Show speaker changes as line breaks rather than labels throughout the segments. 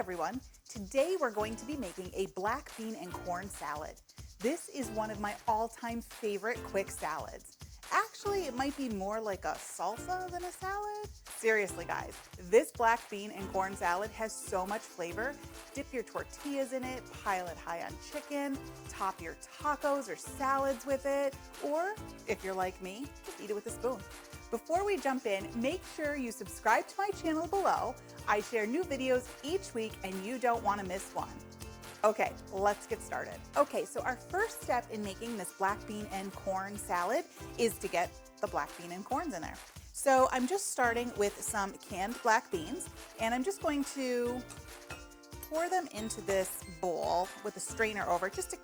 everyone. Today we're going to be making a black bean and corn salad. This is one of my all-time favorite quick salads. Actually, it might be more like a salsa than a salad. Seriously, guys, this black bean and corn salad has so much flavor. Dip your tortillas in it, pile it high on chicken, top your tacos or salads with it, or if you're like me, just eat it with a spoon. Before we jump in, make sure you subscribe to my channel below. I share new videos each week and you don't want to miss one. Okay, let's get started. Okay, so our first step in making this black bean and corn salad is to get the black bean and corns in there. So I'm just starting with some canned black beans, and I'm just going to pour them into this bowl with a strainer over just to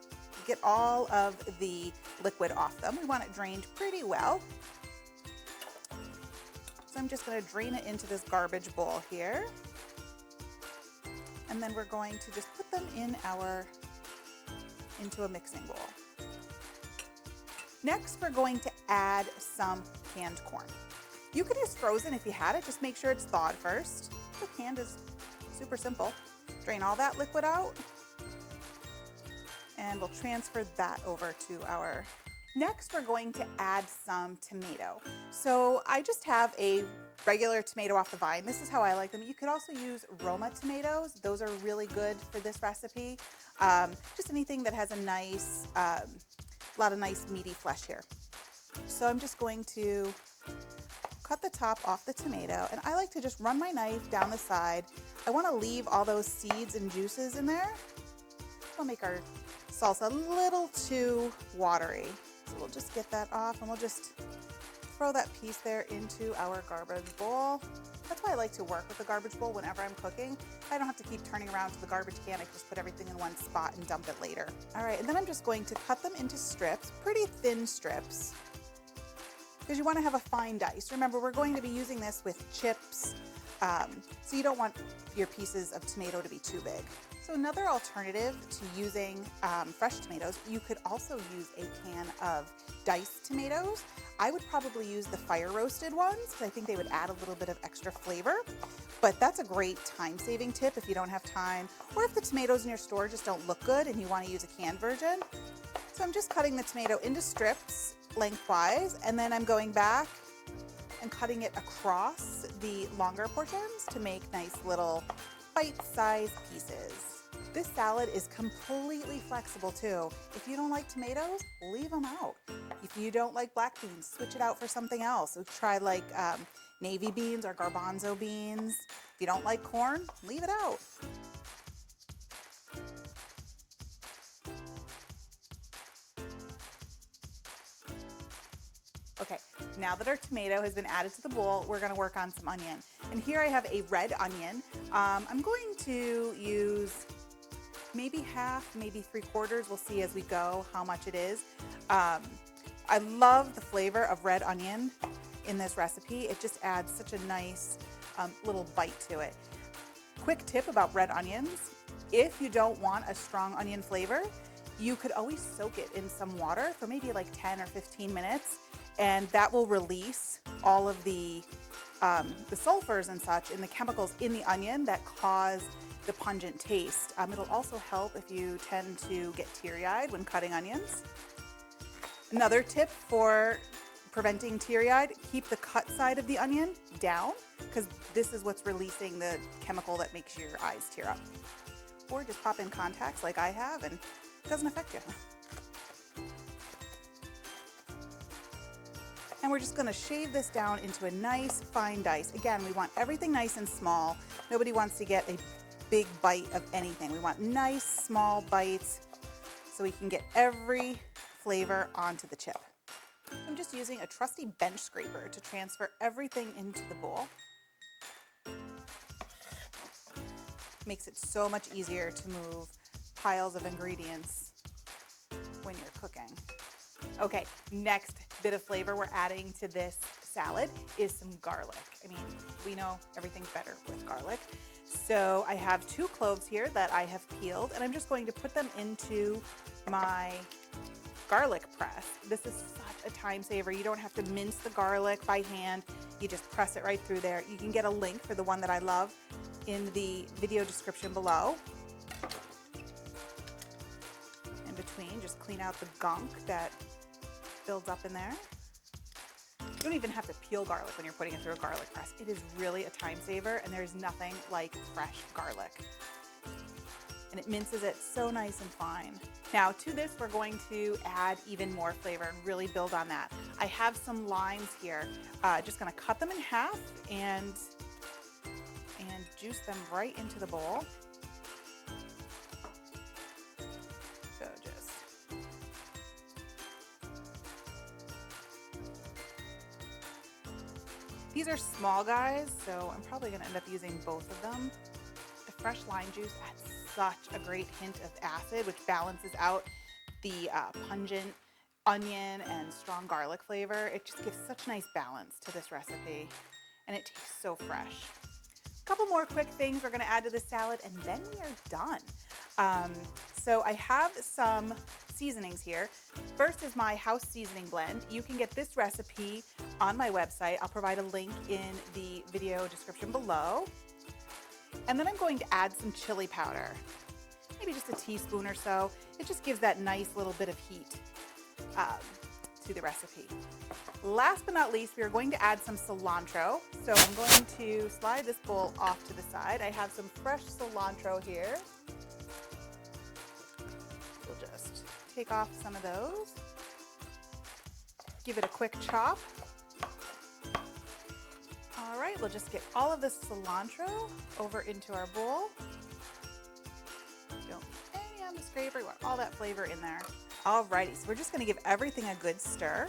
get all of the liquid off them. We want it drained pretty well. So I'm just going to drain it into this garbage bowl here. And then we're going to just put them into a mixing bowl. Next, we're going to add some canned corn. You could use frozen if you had it, just make sure it's thawed first. The canned is super simple. Drain all that liquid out, and we'll transfer that over to our. Next, we're going to add some tomato. So I just have a regular tomato off the vine. This is how I like them. You could also use Roma tomatoes. Those are really good for this recipe. Just anything that has a nice, lot of nice meaty flesh here. So I'm just going to cut the top off the tomato, and I like to just run my knife down the side. I want to leave all those seeds and juices in there. It'll make our salsa a little too watery. So we'll just get that off, and we'll just throw that piece there into our garbage bowl. That's why I like to work with the garbage bowl whenever I'm cooking. I don't have to keep turning around to the garbage can. I can just put everything in one spot and dump it later. All right, and then I'm just going to cut them into strips, pretty thin strips, because you want to have a fine dice. Remember, we're going to be using this with chips, so you don't want your pieces of tomato to be too big. So another alternative to using fresh tomatoes, you could also use a can of diced tomatoes. I would probably use the fire roasted ones because I think they would add a little bit of extra flavor, but that's a great time-saving tip if you don't have time, or if the tomatoes in your store just don't look good and you want to use a canned version. So I'm just cutting the tomato into strips lengthwise, and then I'm going back and cutting it across the longer portions to make nice little bite-sized pieces. This salad is completely flexible too. If you don't like tomatoes, leave them out. If you don't like black beans, switch it out for something else. So try like navy beans or garbanzo beans. If you don't like corn, leave it out. Okay, now that our tomato has been added to the bowl, we're gonna work on some onion. And here I have a red onion. I'm going to use maybe half, maybe 3/4. We'll see as we go how much it is. I love the flavor of red onion in this recipe. It just adds such a nice little bite to it. Quick tip about red onions. If you don't want a strong onion flavor, you could always soak it in some water for maybe like 10 or 15 minutes, and that will release all of the sulfurs and such and the chemicals in the onion that cause the pungent taste. It'll also help if you tend to get teary-eyed when cutting onions. Another tip for preventing teary-eyed, keep the cut side of the onion down, because this is what's releasing the chemical that makes your eyes tear up. Or just pop in contacts like I have, and it doesn't affect you. And we're just gonna shave this down into a nice fine dice. Again, we want everything nice and small. Nobody wants to get a big bite of anything. We want nice small bites so we can get every flavor onto the chip. I'm just using a trusty bench scraper to transfer everything into the bowl. Makes it so much easier to move piles of ingredients when you're cooking. Okay, next bit of flavor we're adding to this salad is some garlic. I mean, we know everything's better with garlic. So I have 2 cloves here that I have peeled, and I'm just going to put them into my garlic press. This is such a time saver. You don't have to mince the garlic by hand. You just press it right through there. You can get a link for the one that I love in the video description below. In between, just clean out the gunk that builds up in there. You don't even have to peel garlic when you're putting it through a garlic press. It is really a time saver, and there's nothing like fresh garlic. And it minces it so nice and fine. Now to this, we're going to add even more flavor and really build on that. I have some limes here. Just gonna cut them in half and juice them right into the bowl. So just these are small guys, so I'm probably gonna end up using both of them. The fresh lime juice adds such a great hint of acid, which balances out the pungent onion and strong garlic flavor. It just gives such nice balance to this recipe, and it tastes so fresh. A couple more quick things we're gonna add to the salad, and then we are done. So I have some seasonings here. First is my house seasoning blend. You can get this recipe on my website. I'll provide a link in the video description below. And then I'm going to add some chili powder, maybe just a teaspoon or so. It just gives that nice little bit of heat to the recipe. Last but not least, we are going to add some cilantro. So I'm going to slide this bowl off to the side. I have some fresh cilantro here. We'll just take off some of those. Give it a quick chop. All right, we'll just get all of this cilantro over into our bowl. Don't need any on the scraper. We want all that flavor in there. All righty, so we're just gonna give everything a good stir.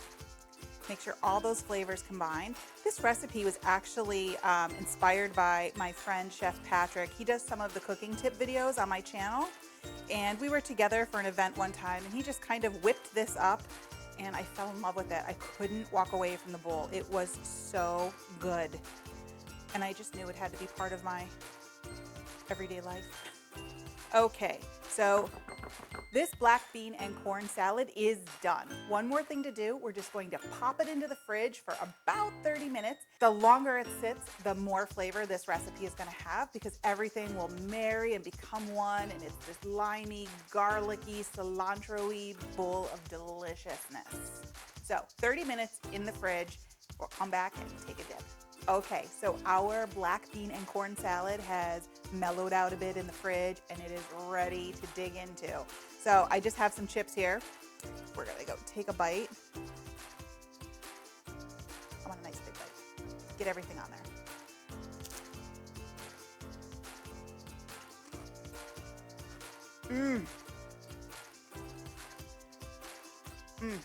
Make sure all those flavors combine. This recipe was actually inspired by my friend Chef Patrick. He does some of the cooking tip videos on my channel, and we were together for an event one time, and he just kind of whipped this up, and I fell in love with it. I couldn't walk away from the bowl. It was so good, and I just knew it had to be part of my everyday life. Okay, so this black bean and corn salad is done. One more thing to do. We're just going to pop it into the fridge for about 30 minutes. The longer it sits, the more flavor this recipe is going to have, because everything will marry and become one, and it's this limey, garlicky, cilantro-y bowl of deliciousness. So 30 minutes in the fridge. We'll come back and take a dip. Okay, so our black bean and corn salad has mellowed out a bit in the fridge, and it is ready to dig into. So I just have some chips here. We're gonna go take a bite. I want a nice big bite. Get everything on there. Mmm. Mmm.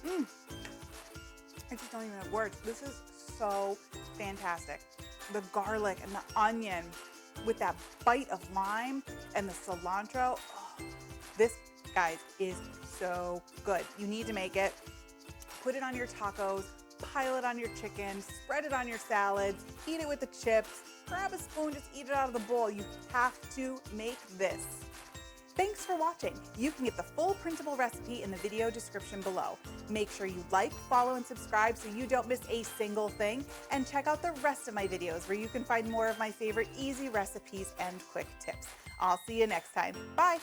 Mmm. I just don't even have words. This is so fantastic. The garlic and the onion with that bite of lime and the cilantro. Oh, this, guys, is so good. You need to make it. Put it on your tacos, pile it on your chicken, spread it on your salads, eat it with the chips, grab a spoon, just eat it out of the bowl. You have to make this. Thanks for watching. You can get the full printable recipe in the video description below. Make sure you like, follow, and subscribe so you don't miss a single thing. And check out the rest of my videos where you can find more of my favorite easy recipes and quick tips. I'll see you next time. Bye.